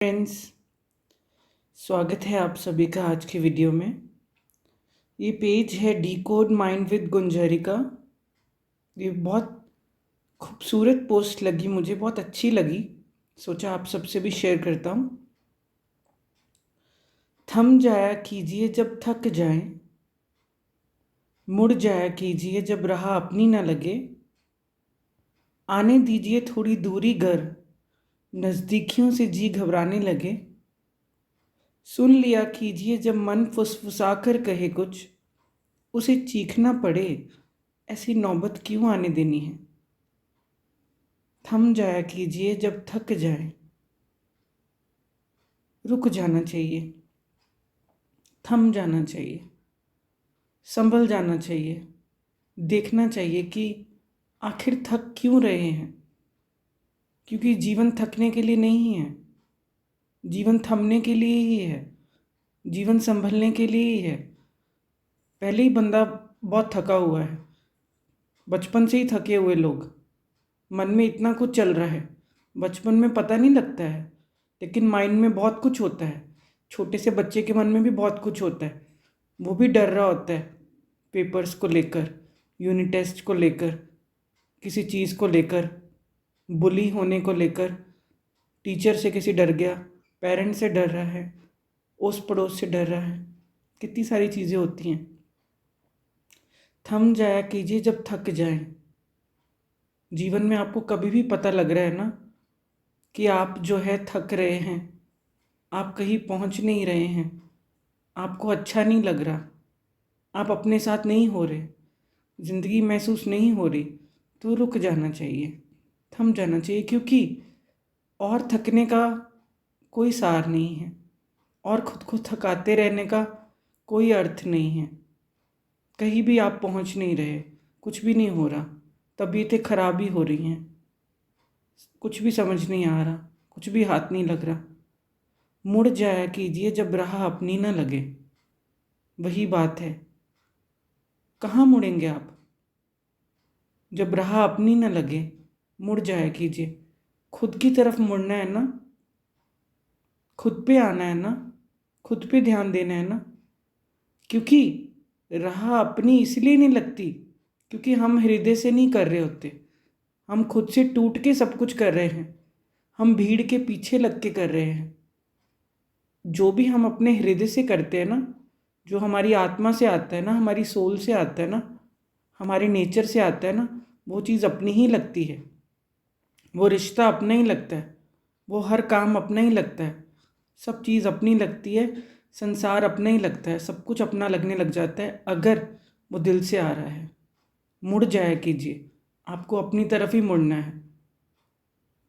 Friends, स्वागत है आप सभी का आज की वीडियो में। ये पेज है डिकोड माइंड विद गुंजरिका। ये बहुत खूबसूरत पोस्ट लगी, मुझे बहुत अच्छी लगी, सोचा आप सबसे भी शेयर करता हूँ। थम जाया कीजिए जब थक जाए, मुड़ जाया कीजिए जब राह अपनी ना लगे, आने दीजिए थोड़ी दूरी घर, नज़दीकियों से जी घबराने लगे, सुन लिया कीजिए जब मन फुसफुसा कर कहे कुछ, उसे चीखना पड़े, ऐसी नौबत क्यों आने देनी है। थम जाया कीजिए जब थक जाए, रुक जाना चाहिए, थम जाना चाहिए, संभल जाना चाहिए, देखना चाहिए कि आखिर थक क्यों रहे हैं। क्योंकि जीवन थकने के लिए नहीं है, जीवन थमने के लिए ही है, जीवन संभलने के लिए ही है। पहले ही बंदा बहुत थका हुआ है, बचपन से ही थके हुए लोग, मन में इतना कुछ चल रहा है, बचपन में पता नहीं लगता है, लेकिन माइंड में बहुत कुछ होता है। छोटे से बच्चे के मन में भी बहुत कुछ होता है, वो भी डर रहा होता है, पेपर्स को लेकर, यूनिट टेस्ट को लेकर, किसी चीज़ को लेकर, बुली होने को लेकर, टीचर से किसी डर गया, पेरेंट्स से डर रहा है, ओस पड़ोस से डर रहा है, कितनी सारी चीज़ें होती हैं। थम जाया कीजिए जब थक जाएं। जीवन में आपको कभी भी पता लग रहा है ना कि आप जो है थक रहे हैं, आप कहीं पहुंच नहीं रहे हैं, आपको अच्छा नहीं लग रहा, आप अपने साथ नहीं हो रहे, ज़िंदगी महसूस नहीं हो रही, तो रुक जाना चाहिए, थम जाना चाहिए। क्योंकि और थकने का कोई सार नहीं है, और खुद को थकाते रहने का कोई अर्थ नहीं है। कहीं भी आप पहुंच नहीं रहे, कुछ भी नहीं हो रहा, तबीयतें खराब ही हो रही हैं, कुछ भी समझ नहीं आ रहा, कुछ भी हाथ नहीं लग रहा। मुड़ जाया कीजिए जब राह अपनी ना लगे। वही बात है, कहाँ मुड़ेंगे आप जब राह अपनी ना लगे। मुड़ जाया कीजिए, खुद की तरफ मुड़ना है ना, खुद पे आना है ना, खुद पे ध्यान देना है ना। क्योंकि राह अपनी इसलिए नहीं लगती क्योंकि हम हृदय से नहीं कर रहे होते, हम खुद से टूट के सब कुछ कर रहे हैं, हम भीड़ के पीछे लग के कर रहे हैं। जो भी हम अपने हृदय से करते हैं ना, जो हमारी आत्मा से आता है ना, हमारी सोल से आता है ना, हमारे नेचर से आता है ना, वो चीज़ अपनी ही लगती है, वो रिश्ता अपना ही लगता है, वो हर काम अपना ही लगता है, सब चीज़ अपनी लगती है, संसार अपना ही लगता है, सब कुछ अपना लगने लग जाता है अगर वो दिल से आ रहा है। मुड़ जाया कीजिए, आपको अपनी तरफ ही मुड़ना है।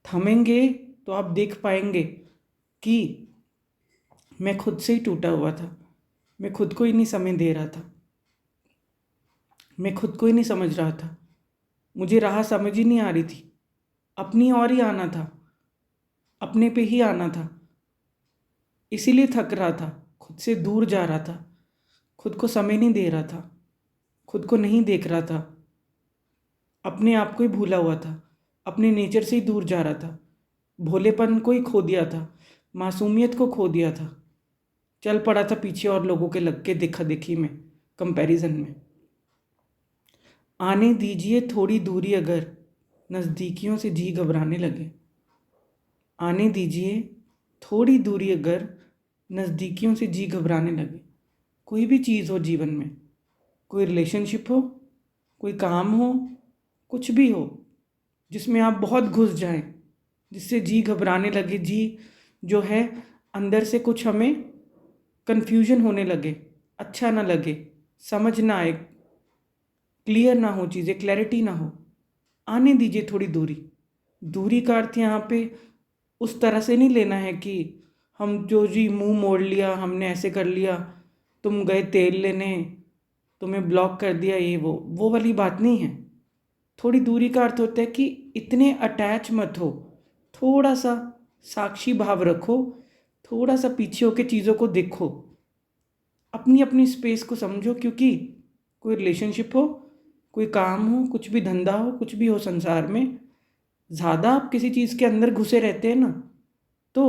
थमेंगे तो आप देख पाएंगे कि मैं खुद से ही टूटा हुआ था, मैं खुद को ही नहीं समय दे रहा था, मैं खुद को ही नहीं समझ रहा था, मुझे राह समझ ही नहीं आ रही थी, अपनी ओर ही आना था, अपने पे ही आना था, इसीलिए थक रहा था, खुद से दूर जा रहा था, खुद को समय नहीं दे रहा था, खुद को नहीं देख रहा था, अपने आप को ही भूला हुआ था, अपने नेचर से ही दूर जा रहा था, भोलेपन को ही खो दिया था, मासूमियत को खो दिया था, चल पड़ा था पीछे और लोगों के लग के देखा देखी में, कंपैरिजन में। आने दीजिए थोड़ी दूरी अगर, नज़दीकियों से जी घबराने लगे। आने दीजिए थोड़ी दूरी अगर, नज़दीकियों से जी घबराने लगे। कोई भी चीज़ हो जीवन में, कोई रिलेशनशिप हो, कोई काम हो, कुछ भी हो जिसमें आप बहुत घुस जाएं, जिससे जी घबराने लगे, जी जो है अंदर से कुछ हमें कन्फ्यूजन होने लगे, अच्छा ना लगे, समझ ना आए, क्लियर ना हो चीज़ें, क्लैरिटी ना हो, आने दीजिए थोड़ी दूरी। दूरी का अर्थ यहाँ पे उस तरह से नहीं लेना है कि हम जो जी मुंह मोड़ लिया, हमने ऐसे कर लिया, तुम गए तेल लेने, तुम्हें ब्लॉक कर दिया, ये वो वाली बात नहीं है। थोड़ी दूरी का अर्थ होता है कि इतने अटैच मत हो, थोड़ा सा साक्षी भाव रखो, थोड़ा सा पीछे होके चीज़ों को देखो, अपनी अपनी स्पेस को समझो। क्योंकि कोई रिलेशनशिप हो, कोई काम हो, कुछ भी धंधा हो, कुछ भी हो संसार में, ज़्यादा आप किसी चीज़ के अंदर घुसे रहते हैं ना, तो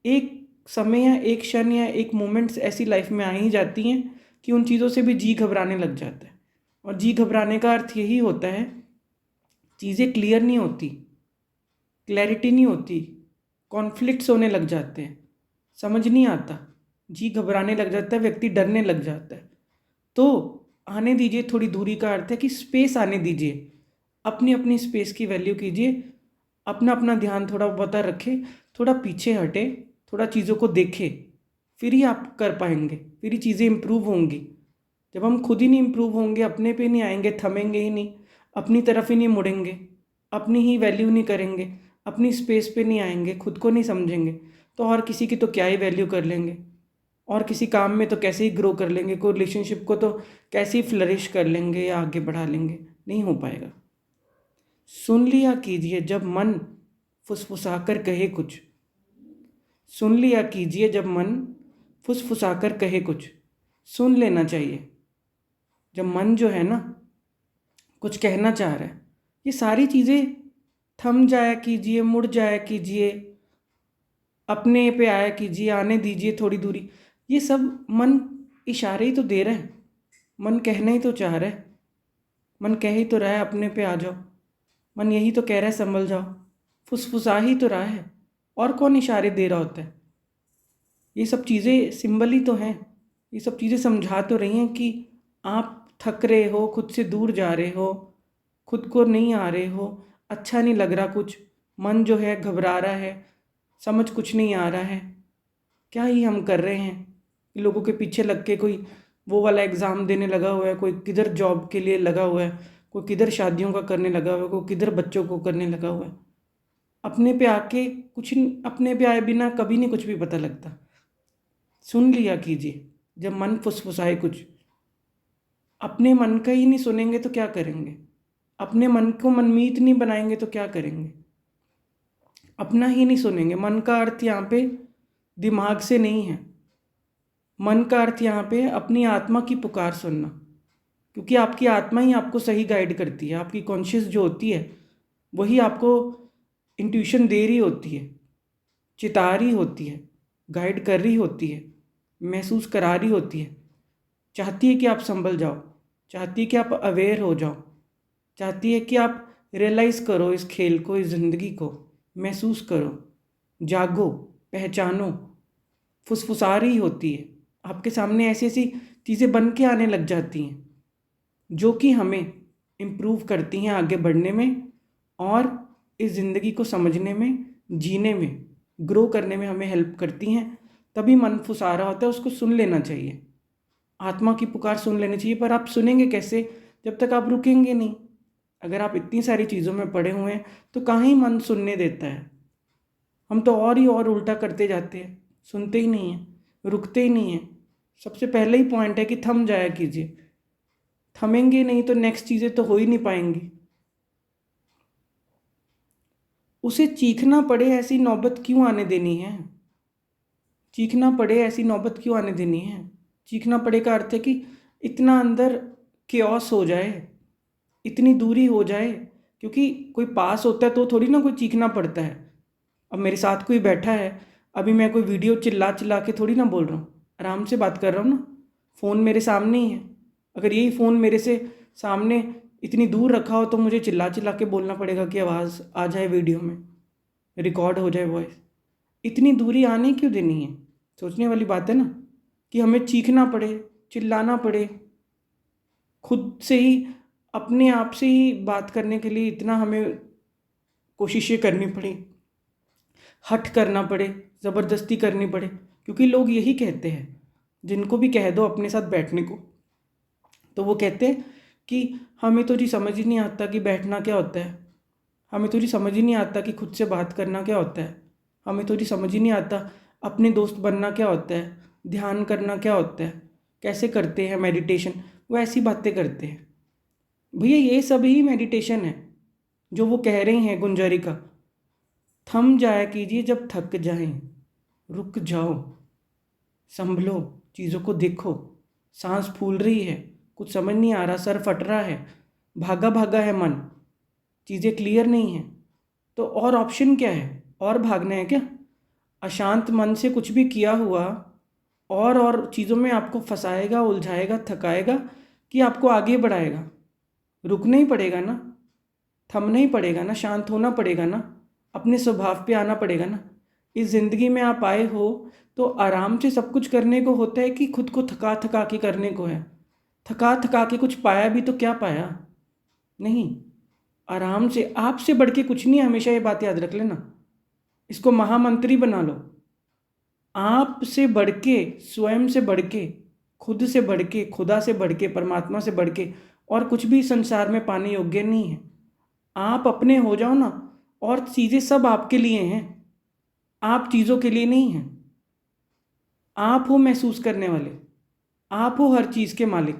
एक समय या एक क्षण या एक मोमेंट्स ऐसी लाइफ में आ ही जाती हैं कि उन चीज़ों से भी जी घबराने लग जाता है। और जी घबराने का अर्थ यही होता है, चीज़ें क्लियर नहीं होती, क्लैरिटी नहीं होती, कॉन्फ्लिक्ट्स होने लग जाते हैं, समझ नहीं आता, जी घबराने लग जाता है, व्यक्ति डरने लग जाता है। तो आने दीजिए, थोड़ी दूरी का अर्थ है कि स्पेस आने दीजिए, अपनी अपनी स्पेस की वैल्यू कीजिए, अपना अपना ध्यान थोड़ा बहुत रखें, थोड़ा पीछे हटे, थोड़ा चीज़ों को देखें, फिर ही आप कर पाएंगे, फिर ही चीज़ें इम्प्रूव होंगी। जब हम खुद ही नहीं इम्प्रूव होंगे, अपने पे नहीं आएंगे, थमेंगे ही नहीं, अपनी तरफ ही नहीं मुड़ेंगे, अपनी ही वैल्यू नहीं करेंगे, अपनी स्पेस पे नहीं आएंगे, खुद को नहीं समझेंगे, तो और किसी की तो क्या ही वैल्यू कर लेंगे, और किसी काम में तो कैसे ही ग्रो कर लेंगे, कोई रिलेशनशिप को तो कैसे ही फ्लरिश कर लेंगे या आगे बढ़ा लेंगे, नहीं हो पाएगा। सुन लिया कीजिए जब मन फुसफुसाकर कहे कुछ, सुन लिया कीजिए जब मन फुसफुसाकर कहे कुछ, सुन लेना चाहिए। जब मन जो है ना कुछ कहना चाह रहा है, ये सारी चीज़ें थम जाया कीजिए, मुड़ जाया कीजिए, अपने पे आया कीजिए, आने दीजिए थोड़ी दूरी। ये सब मन इशारे ही तो दे रहा है, मन कहना ही तो चाह रहा है, मन कह ही तो रहा है अपने पे आ जाओ, मन यही तो कह रहा है संभल जाओ, फुसफुसा ही तो रहा है, और कौन इशारे दे रहा होता है। ये सब चीज़ें सिंबल ही तो हैं, ये सब चीज़ें समझा तो रही हैं कि आप थक रहे हो, खुद से दूर जा रहे हो, खुद को नहीं आ रहे हो, अच्छा नहीं लग रहा कुछ, मन जो है घबरा रहा है, समझ कुछ नहीं आ रहा है, क्या ही हम कर रहे हैं। लोगों के पीछे लग के कोई वो वाला एग्ज़ाम देने लगा हुआ है, कोई किधर जॉब के लिए लगा हुआ है, कोई किधर शादियों का करने लगा हुआ है, कोई किधर बच्चों को करने लगा हुआ है। अपने पे आके कुछ अपने पे आए बिना कभी नहीं कुछ भी पता लगता। सुन लिया कीजिए जब मन फुसफुसाए कुछ। अपने मन का ही नहीं सुनेंगे तो क्या करेंगे, अपने मन को मनमीत नहीं बनाएंगे तो क्या करेंगे, अपना ही नहीं सुनेंगे। मन का अर्थ यहाँ पे दिमाग से नहीं है, मन का अर्थ यहाँ पे अपनी आत्मा की पुकार सुनना, क्योंकि आपकी आत्मा ही आपको सही गाइड करती है। आपकी कॉन्शियस जो होती है वही आपको इंट्यूशन दे रही होती है, चिता रही होती है, गाइड कर रही होती है, महसूस करा रही होती है, चाहती है कि आप संभल जाओ, चाहती है कि आप अवेयर हो जाओ, चाहती है कि आप रियलाइज़ करो इस खेल को, इस ज़िंदगी को, महसूस करो, जागो, पहचानो। फुसफुसा रही होती है, आपके सामने ऐसी ऐसी चीज़ें बन के आने लग जाती हैं जो कि हमें इम्प्रूव करती हैं आगे बढ़ने में, और इस ज़िंदगी को समझने में, जीने में, ग्रो करने में हमें हेल्प करती हैं। तभी मन फुसा रहा होता है, उसको सुन लेना चाहिए, आत्मा की पुकार सुन लेनी चाहिए। पर आप सुनेंगे कैसे जब तक आप रुकेंगे नहीं। अगर आप इतनी सारी चीज़ों में पड़े हुए हैं तो कहाँ ही मन सुनने देता है, हम तो और ही और उल्टा करते जाते हैं, सुनते ही नहीं हैं, रुकते ही नहीं हैं। सबसे पहले ही पॉइंट है कि थम जाया कीजिए, थमेंगे नहीं तो नेक्स्ट चीज़ें तो हो ही नहीं पाएंगी। उसे चीखना पड़े ऐसी नौबत क्यों आने देनी है, चीखना पड़े ऐसी नौबत क्यों आने देनी है। चीखना पड़े का अर्थ है कि इतना अंदर क्योस हो जाए, इतनी दूरी हो जाए, क्योंकि कोई पास होता है तो थोड़ी ना कोई चीखना पड़ता है। अब मेरे साथ कोई बैठा है, अभी मैं कोई वीडियो चिल्ला चिल्ला के थोड़ी ना बोल रहा हूँ, आराम से बात कर रहा हूँ ना, फ़ोन मेरे सामने ही है। अगर यही फ़ोन मेरे से सामने इतनी दूर रखा हो तो मुझे चिल्ला चिल्ला के बोलना पड़ेगा कि आवाज़ आ जाए, वीडियो में रिकॉर्ड हो जाए वॉइस। इतनी दूरी आने क्यों देनी है, सोचने वाली बात है ना, कि हमें चीखना पड़े, चिल्लाना पड़े, खुद से ही अपने आप से ही बात करने के लिए इतना हमें कोशिशें करनी पड़ी, हट करना पड़े, ज़बरदस्ती करनी पड़े। क्योंकि लोग यही कहते हैं, जिनको भी कह दो अपने साथ बैठने को तो वो कहते हैं कि हमें तो जी समझ ही नहीं आता कि बैठना क्या होता है, हमें तो जी समझ ही नहीं आता कि खुद से बात करना क्या होता है, हमें तो जी समझ ही नहीं आता अपने दोस्त बनना क्या होता है, ध्यान करना क्या होता है, कैसे करते हैं मेडिटेशन। वो ऐसी बातें करते हैं। भैया ये सब ही मेडिटेशन है जो वो कह रही हैं गुंजारिका। थम जाया कीजिए जब थक जाएं, रुक जाओ, संभलो, चीज़ों को देखो, सांस फूल रही है, कुछ समझ नहीं आ रहा, सर फट रहा है, भागा भागा है मन, चीज़ें क्लियर नहीं हैं, तो और ऑप्शन क्या है, और भागना है क्या। अशांत मन से कुछ भी किया हुआ और चीज़ों में आपको फंसाएगा, उलझाएगा, थकाएगा कि आपको आगे बढ़ाएगा। रुकना ही पड़ेगा ना, थमना ही पड़ेगा ना, शांत होना पड़ेगा ना, अपने स्वभाव पे आना पड़ेगा ना। इस ज़िंदगी में आप आए हो तो आराम से सब कुछ करने को होता है कि खुद को थका थका के करने को है? थका थका के कुछ पाया भी तो क्या पाया? नहीं। आराम से, आपसे बढ़ के कुछ नहीं है, हमेशा ये बात याद रख लेना। इसको महामंत्री बना लो। आप से बढ़ के, स्वयं से बढ़ के, खुद से बढ़ के, खुदा से बढ़ के, परमात्मा से बढ़ के और कुछ भी संसार में पाने योग्य नहीं है। आप अपने हो जाओ ना, और चीज़ें सब आपके लिए हैं, आप चीज़ों के लिए नहीं हैं। आप हो महसूस करने वाले, आप हो हर चीज़ के मालिक।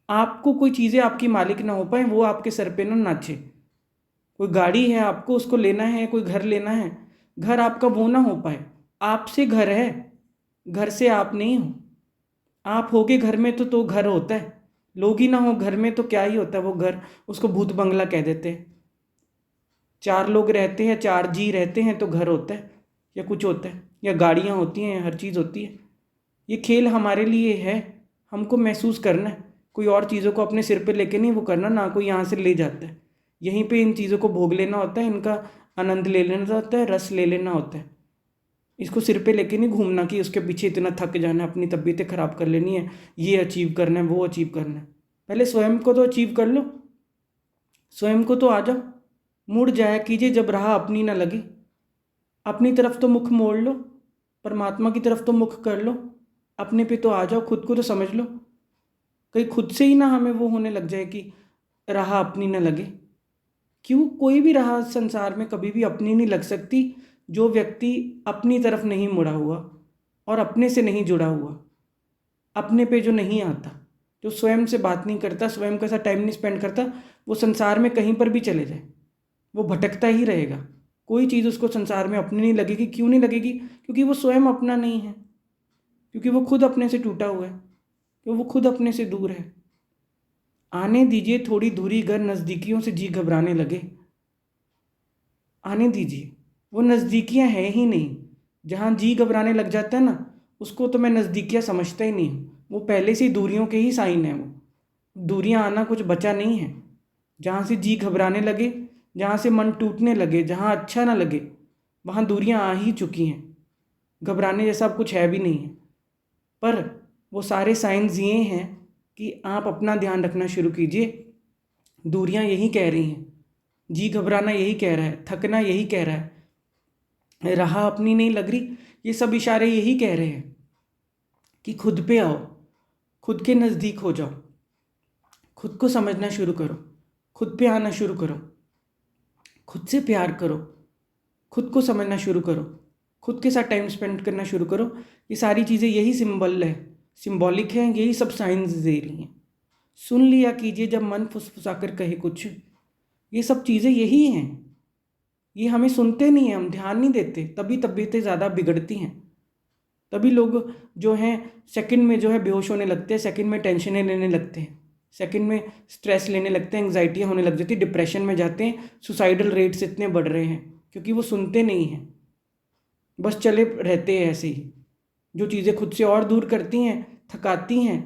आपको कोई चीज़ें आपकी मालिक ना हो पाए, वो आपके सर पे ना नाचे। कोई गाड़ी है, आपको उसको लेना है, कोई घर लेना है, घर आपका वो ना हो पाए। आपसे घर है, घर से आप नहीं हो। आप होगे घर में तो घर होता है। लोग ही ना हो घर में तो क्या ही होता है वो घर, उसको भूत बंगला कह देते हैं। 4 लोग रहते हैं, 4 जी रहते हैं तो घर होता है या कुछ होता है, या गाड़ियाँ होती हैं, हर चीज़ होती है। ये खेल हमारे लिए है, हमको महसूस करना है। कोई और चीज़ों को अपने सिर पे लेके नहीं वो करना, ना कोई यहाँ से ले जाता है। यहीं पे इन चीज़ों को भोग लेना होता है, इनका आनंद ले लेना होता है, रस ले लेना होता है। इसको सिर पे लेके नहीं घूमना कि उसके पीछे इतना थक जाना है, अपनी तबीयतें ख़राब कर लेनी है, ये अचीव करना है, वो अचीव करना है। पहले स्वयं को तो अचीव कर लो, स्वयं को तो आ जाओ। मुड़ जाया कीजिए जब राह अपनी ना लगे। अपनी तरफ तो मुख मोड़ लो, परमात्मा की तरफ तो मुख कर लो, अपने पे तो आ जाओ, खुद को तो समझ लो। कहीं खुद से ही ना हमें वो होने लग जाए कि राह अपनी ना लगे। क्यों? कोई भी राह संसार में कभी भी अपनी नहीं लग सकती जो व्यक्ति अपनी तरफ नहीं मुड़ा हुआ और अपने से नहीं जुड़ा हुआ, अपने पे जो नहीं आता, जो स्वयं से बात नहीं करता, स्वयं के साथ टाइम नहीं स्पेंड करता, वो संसार में कहीं पर भी चले जाए वो भटकता ही रहेगा। कोई चीज़ उसको संसार में अपनी नहीं लगेगी। क्यों नहीं लगेगी? क्योंकि वो स्वयं अपना नहीं है, क्योंकि वो खुद अपने से टूटा हुआ है, क्योंकि वो खुद अपने से दूर है। आने दीजिए थोड़ी दूरी, घर नज़दीकियों से जी घबराने लगे। आने दीजिए, वो नज़दीकियाँ है ही नहीं। जहाँ जी घबराने लग जाता है ना, उसको तो मैं नज़दीकियाँ समझता ही नहीं हूँ। वो पहले से ही दूरियों के ही साइन है। वो दूरियाँ आना कुछ बचा नहीं है। जहाँ से जी घबराने लगे, जहाँ से मन टूटने लगे, जहाँ अच्छा ना लगे, वहाँ दूरियाँ आ ही चुकी हैं। घबराने जैसा अब कुछ है भी नहीं है। पर वो सारे साइंस ये हैं कि आप अपना ध्यान रखना शुरू कीजिए। दूरियां यही कह रही हैं, जी घबराना यही कह रहा है, थकना यही कह रहा है, राह अपनी नहीं लग रही, ये सब इशारे यही कह रहे हैं कि खुद पे आओ, खुद के नज़दीक हो जाओ, खुद को समझना शुरू करो, खुद पे आना शुरू करो, खुद से प्यार करो, खुद को समझना शुरू करो, खुद के साथ टाइम स्पेंड करना शुरू करो। ये सारी चीज़ें यही सिंबल है, सिंबॉलिक है, यही सब साइंस दे रही हैं। सुन लिया कीजिए जब मन फुसफुसा कर कहे कुछ। ये सब चीज़ें यही हैं। ये हमें सुनते नहीं हैं, हम ध्यान नहीं देते, तभी तबीयतें ज़्यादा बिगड़ती हैं। तभी लोग जो हैं सेकंड में जो है बेहोश होने लगते हैं, सेकंड में टेंशनें लेने लगते हैं, सेकंड में स्ट्रेस लेने लगते हैं, एंग्जाइटियाँ होने लग जाती है, डिप्रेशन में जाते हैं, सुसाइडल रेट्स इतने बढ़ रहे हैं क्योंकि वो सुनते नहीं हैं, बस चले रहते हैं ऐसे ही। जो चीज़ें खुद से और दूर करती हैं, थकाती हैं,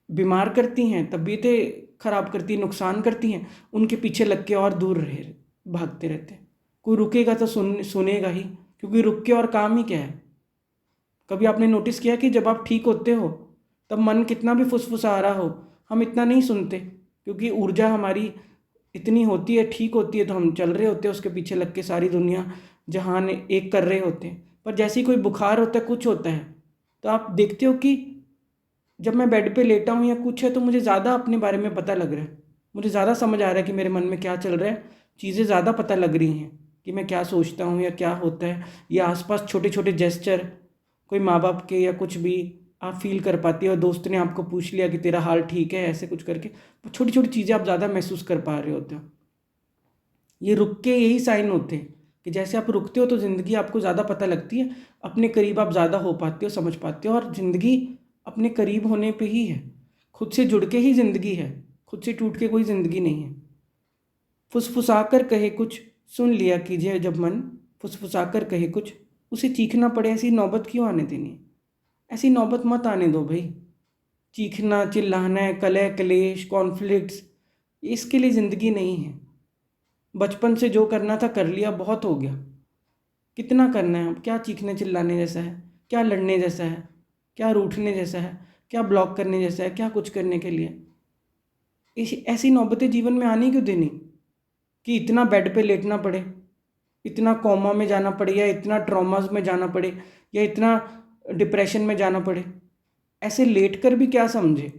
बीमार करती हैं, तबीयतें खराब करती हैं, नुकसान करती हैं, उनके पीछे लग के और दूर रहे भागते रहते हैं। कोई रुकेगा तो सुनेगा ही, क्योंकि रुक के और काम ही क्या है। कभी आपने नोटिस किया कि जब आप ठीक होते हो तब मन कितना भी फुसफुसा रहा हो, हम इतना नहीं सुनते, क्योंकि ऊर्जा हमारी इतनी होती है, ठीक होती है, तो हम चल रहे होते हैं उसके पीछे लग के, सारी दुनिया जहान एक कर रहे होते हैं। पर जैसे ही कोई बुखार होता है, कुछ होता है, तो आप देखते हो कि जब मैं बेड पे लेटा हूँ या कुछ है तो मुझे ज़्यादा अपने बारे में पता लग रहा है, मुझे ज़्यादा समझ आ रहा है कि मेरे मन में क्या चल रहा है, चीज़ें ज़्यादा पता लग रही हैं कि मैं क्या सोचता हूँ या क्या होता है, या आसपास छोटे छोटे जेस्चर, कोई माँ बाप के या कुछ भी आप फील कर पाती हो, और दोस्त ने आपको पूछ लिया कि तेरा हाल ठीक है, ऐसे कुछ करके छोटी छोटी चीज़ें आप ज़्यादा महसूस कर पा रहे होते हो। ये रुक के यही साइन होते हैं कि जैसे आप रुकते हो तो ज़िंदगी आपको ज़्यादा पता लगती है, अपने करीब आप ज़्यादा हो पाते हो, समझ पाते हो, और ज़िंदगी अपने करीब होने पे ही है, खुद से जुड़ के ही ज़िंदगी है, खुद से टूट के कोई ज़िंदगी नहीं है। फुसफुसा कर कहे कुछ, सुन लिया कीजिए जब मन फुसफुसा कर कहे कुछ, उसे चीखना पड़े, ऐसी नौबत क्यों आने देनी है? ऐसी नौबत मत आने दो भाई। चीखना, चिल्लाना है, कलह कलेश, कॉन्फ्लिक्ट्स, इसके लिए ज़िंदगी नहीं है। बचपन से जो करना था कर लिया, बहुत हो गया। कितना करना है अब? क्या चीखने चिल्लाने जैसा है? क्या लड़ने जैसा है? क्या रूठने जैसा है? क्या ब्लॉक करने जैसा है? क्या कुछ करने के लिए? ऐसी नौबतें जीवन में आनी क्यों देनी कि इतना बेड पे लेटना पड़े, इतना कोमा में जाना पड़े, या इतना ट्रॉमास में जाना पड़े, या इतना डिप्रेशन में जाना पड़े? ऐसे लेट कर भी क्या समझे?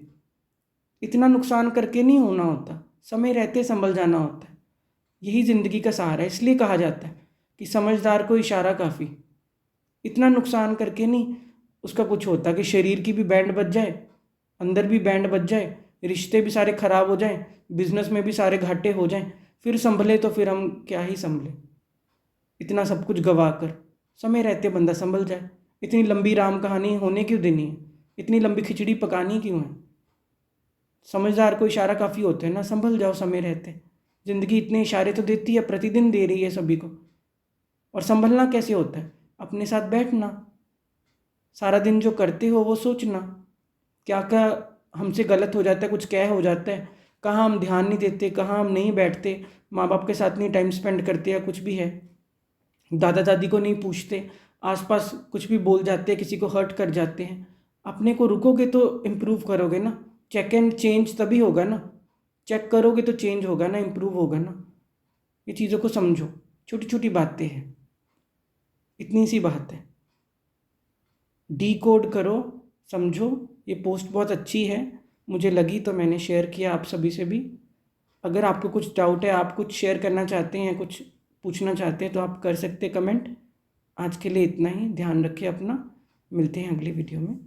इतना नुकसान करके नहीं होना होता, समय रहते संभल जाना होता है। यही ज़िंदगी का सहारा है। इसलिए कहा जाता है कि समझदार को इशारा काफ़ी। इतना नुकसान करके नहीं उसका कुछ होता कि शरीर की भी बैंड बज जाए, अंदर भी बैंड बज जाए, रिश्ते भी सारे खराब हो जाएं, बिजनेस में भी सारे घाटे हो जाएं, फिर संभले तो फिर हम क्या ही संभले। इतना सब कुछ गवा कर समय रहते बंदा संभल जाए। इतनी लंबी राम कहानी होने क्यों देनी है? इतनी लंबी खिचड़ी पकानी क्यों है? समझदार को इशारा काफ़ी होते हैं ना, संभल जाओ समय रहते। ज़िंदगी इतने इशारे तो देती है, प्रतिदिन दे रही है सभी को। और संभलना कैसे होता है? अपने साथ बैठना, सारा दिन जो करते हो वो सोचना, क्या क्या हमसे गलत हो जाता है, कुछ क्या हो जाता है, कहाँ हम ध्यान नहीं देते, कहाँ हम नहीं बैठते, माँ बाप के साथ नहीं टाइम स्पेंड करते, या कुछ भी है, दादा दादी को नहीं पूछते, आसपास कुछ भी बोल जाते हैं, किसी को हर्ट कर जाते हैं। अपने को रुकोगे तो इम्प्रूव करोगे ना। चेक एंड चेंज तभी होगा ना। चेक करोगे तो चेंज होगा ना, इम्प्रूव होगा ना। ये चीज़ों को समझो, छोटी छोटी बातें हैं, इतनी सी बात है। डीकोड करो, समझो। ये पोस्ट बहुत अच्छी है, मुझे लगी तो मैंने शेयर किया आप सभी से भी। अगर आपको कुछ डाउट है, आप कुछ शेयर करना चाहते हैं, कुछ पूछना चाहते हैं, तो आप कर सकते हैं कमेंट। आज के लिए इतना ही। ध्यान रखिए अपना, मिलते हैं अगली वीडियो में।